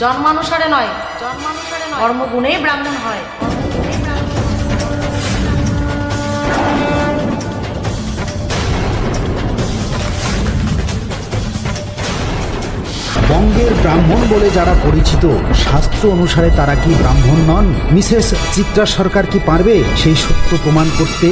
জন্মানুসারে নয়, কর্মগুণেই ব্রাহ্মণ হয়। বঙ্গের ব্রাহ্মণ বলে যারা পরিচিত, শাস্ত্র অনুসারে তারা কি ব্রাহ্মণ নন? মিসেস চিত্রা সরকার কি পারবে সেই সত্য প্রমাণ করতে?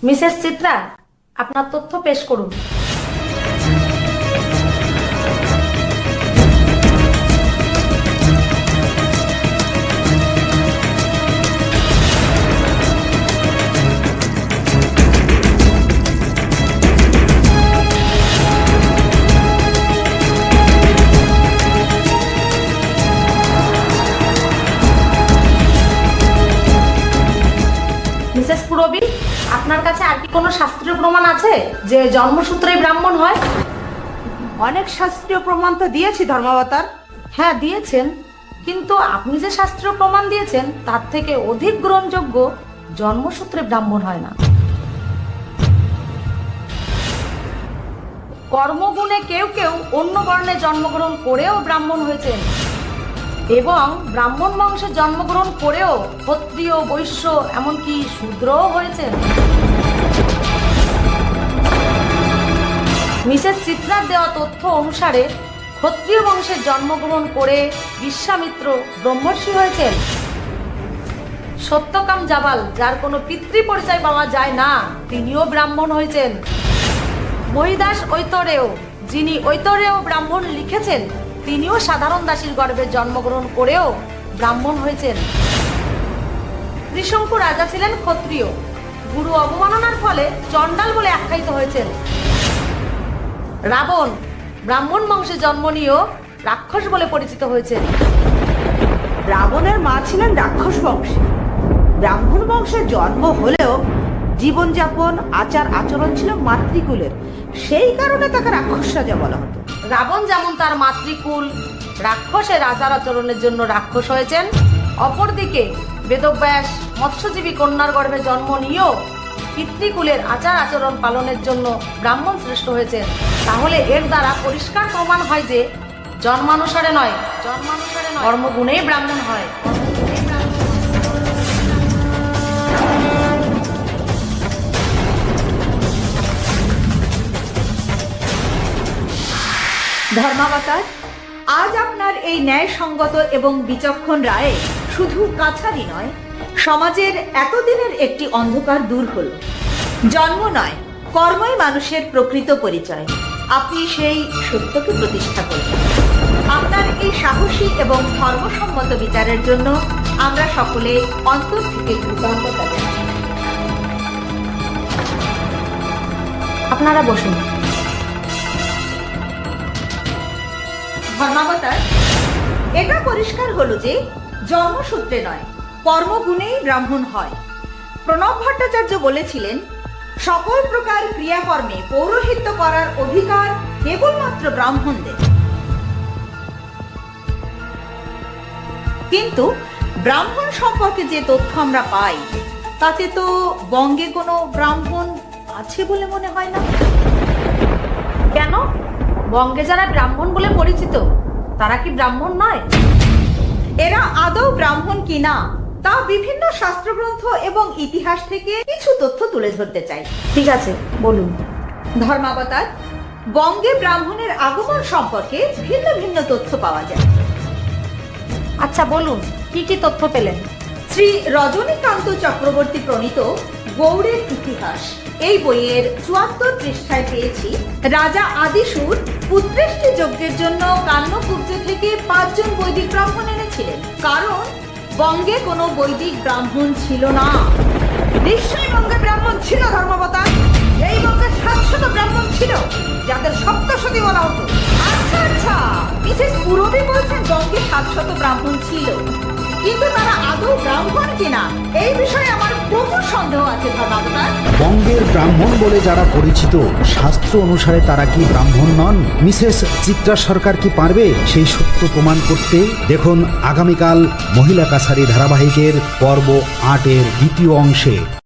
মিসেস চিত্রা, আপনার তথ্য পেশ করুন। মিসেস পুরবী, আপনার কাছে আর কি কোনো শাস্ত্রীয় প্রমাণ আছে যে জন্মসূত্রেই ব্রাহ্মণ হয়? অনেক শাস্ত্রীয় প্রমাণ তো দিয়েছি ধর্মাবতার। হ্যাঁ দিয়েছেন, কিন্তু আপনি যে শাস্ত্রীয় প্রমাণ দিয়েছেন তার থেকে অধিক গ্রহণযোগ্য জন্মসূত্রে ব্রাহ্মণ হয় না। কর্মগুণে কেউ কেউ অন্য বর্ণে জন্মগ্রহণ করেও ব্রাহ্মণ হয়েছেন, এবং ব্রাহ্মণ বংশে জন্মগ্রহণ করেও ক্ষত্রিয়, বৈশ্য, এমনকি শূদ্রও হয়েছেন। মিসেস চিত্রার দেওয়া তথ্য অনুসারে ক্ষত্রিয় বংশে জন্মগ্রহণ করে বিশ্বামিত্র ব্রহ্মর্ষি হয়েছেন। সত্যকাম জাবাল, যার কোনো পিতৃ পরিচয় পাওয়া যায় না, তিনিও ব্রাহ্মণ হয়েছেন। মহিদাস ঐতরেয়, যিনি ঐতরেয় ব্রাহ্মণ লিখেছেন, তিনিও সাধারণ দাসীর গর্ভে জন্মগ্রহণ করেও ব্রাহ্মণ হয়েছেন। ত্রিশঙ্কু রাজা ছিলেন ক্ষত্রিয়, গুরু অবমাননার ফলে চণ্ডাল বলে আখ্যায়িত হয়েছেন। রাবণ ব্রাহ্মণ বংশে জন্ম নিয়েও রাক্ষস বলে পরিচিত হয়েছেন। রাবণের মা ছিলেন রাক্ষস বংশে। ব্রাহ্মণ বংশের জন্ম হলেও জীবনযাপন, আচার আচরণ ছিল মাতৃকুলের, সেই কারণে তাকে রাক্ষস রাজা বলা হতো। রাবণ যেমন তার মাতৃকুল রাক্ষসের আচার আচরণের জন্য রাক্ষস হয়েছেন, অপরদিকে বেদব্যাস মৎস্যজীবী কন্যার গর্ভে জন্ম নিয়েও পিতৃকুলের আচার আচরণ পালনের জন্য ব্রাহ্মণ শ্রেষ্ঠ হয়েছেন। তাহলে এর দ্বারা পরিষ্কার প্রমাণ হয় যে জন্মানুসারে নয়, কর্মগুণেই ব্রাহ্মণ হয়। ধর্মাবতার, আজ আপনার এই ন্যায়সঙ্গত এবং বিচক্ষণ রায়ে শুধু কাছারি নয়, সমাজের এতদিনের একটি অন্ধকার দূর হল। জন্ম নয়, কর্মই মানুষের প্রকৃত পরিচয়। আপনি সেই সত্যকে প্রতিষ্ঠা করবেন। আপনার এই সাহসী এবং ধর্মসম্মত বিচারের জন্য আমরা সকলে অন্তর থেকে কৃতজ্ঞতা জানাই। আপনারা বসুন। ধর্মাবতার, এটা পরিষ্কার হলো যে জন্মসূত্রে নয়, কর্মগুণেই ব্রাহ্মণ হয়। প্রণব ভট্টাচার্য বলেছিলেন, সকল প্রকার ক্রিয়াকর্মে পৌরোহিত্য করার অধিকার কেবলমাত্র ব্রাহ্মণদের। কিন্তু ব্রাহ্মণ সম্পর্কে যে তথ্য আমরা পাই, তাতে তো বঙ্গে কোনো ব্রাহ্মণ আছে বলে মনে হয় না। কেন? বঙ্গে যারা ব্রাহ্মণ বলে পরিচিত তারা কি ব্রাহ্মণ নয়? এরা আদৌ ব্রাহ্মণ কিনা তা বিভিন্ন শাস্ত্রগ্রন্থ এবং ইতিহাস থেকে কিছু তথ্য তুলে ধরতে চাই। ঠিক আছে, বলুন। ধর্মাবতার, বঙ্গে ব্রাহ্মণের আগমন সম্পর্কে ভিন্ন ভিন্ন তথ্য পাওয়া যায়। আচ্ছা বলুন, কি কি তথ্য পেলেন? শ্রী রজনীকান্ত চক্রবর্তী প্রণীত গৌড়ের ইতিহাস এই বইয়ের ৭৪ পৃষ্ঠায় পেয়েছি রাজা আদিসুর পুত্রেষ্টি যজ্ঞের জন্য কান্যকুব্জ থেকে ৫ জন বৈদিক ব্রাহ্মণ এনেছিলেন, কারণ বঙ্গে কোনো বৈদিক ব্রাহ্মণ ছিল না। নিশ্চয়ই বঙ্গে ব্রাহ্মণ ছিল ধর্মবতার। এই বঙ্গে ৭০০ ব্রাহ্মণ ছিল, যাদের সপ্তশতী বলা হতো। আচ্ছা আচ্ছা, মিসেস পুরবী বলছেন বঙ্গে ৭০০ ব্রাহ্মণ ছিল, কিন্তু তারা আদৌ ব্রাহ্মণ কিনা এই বিষয়ে আমার প্রচুর সন্দেহ আছে ধর্মাবতার। বঙ্গের ব্রাহ্মণ বলে যারা পরিচিত, শাস্ত্র অনুসারে তারা কি ব্রাহ্মণ নন? মিসেস চিত্রা সরকার কি পারবে সেই সত্য প্রমাণ করতে? দেখুন আগামীকাল মহিলা কাছারি ধারাবাহিকের পর্ব ৮-এর দ্বিতীয় অংশে।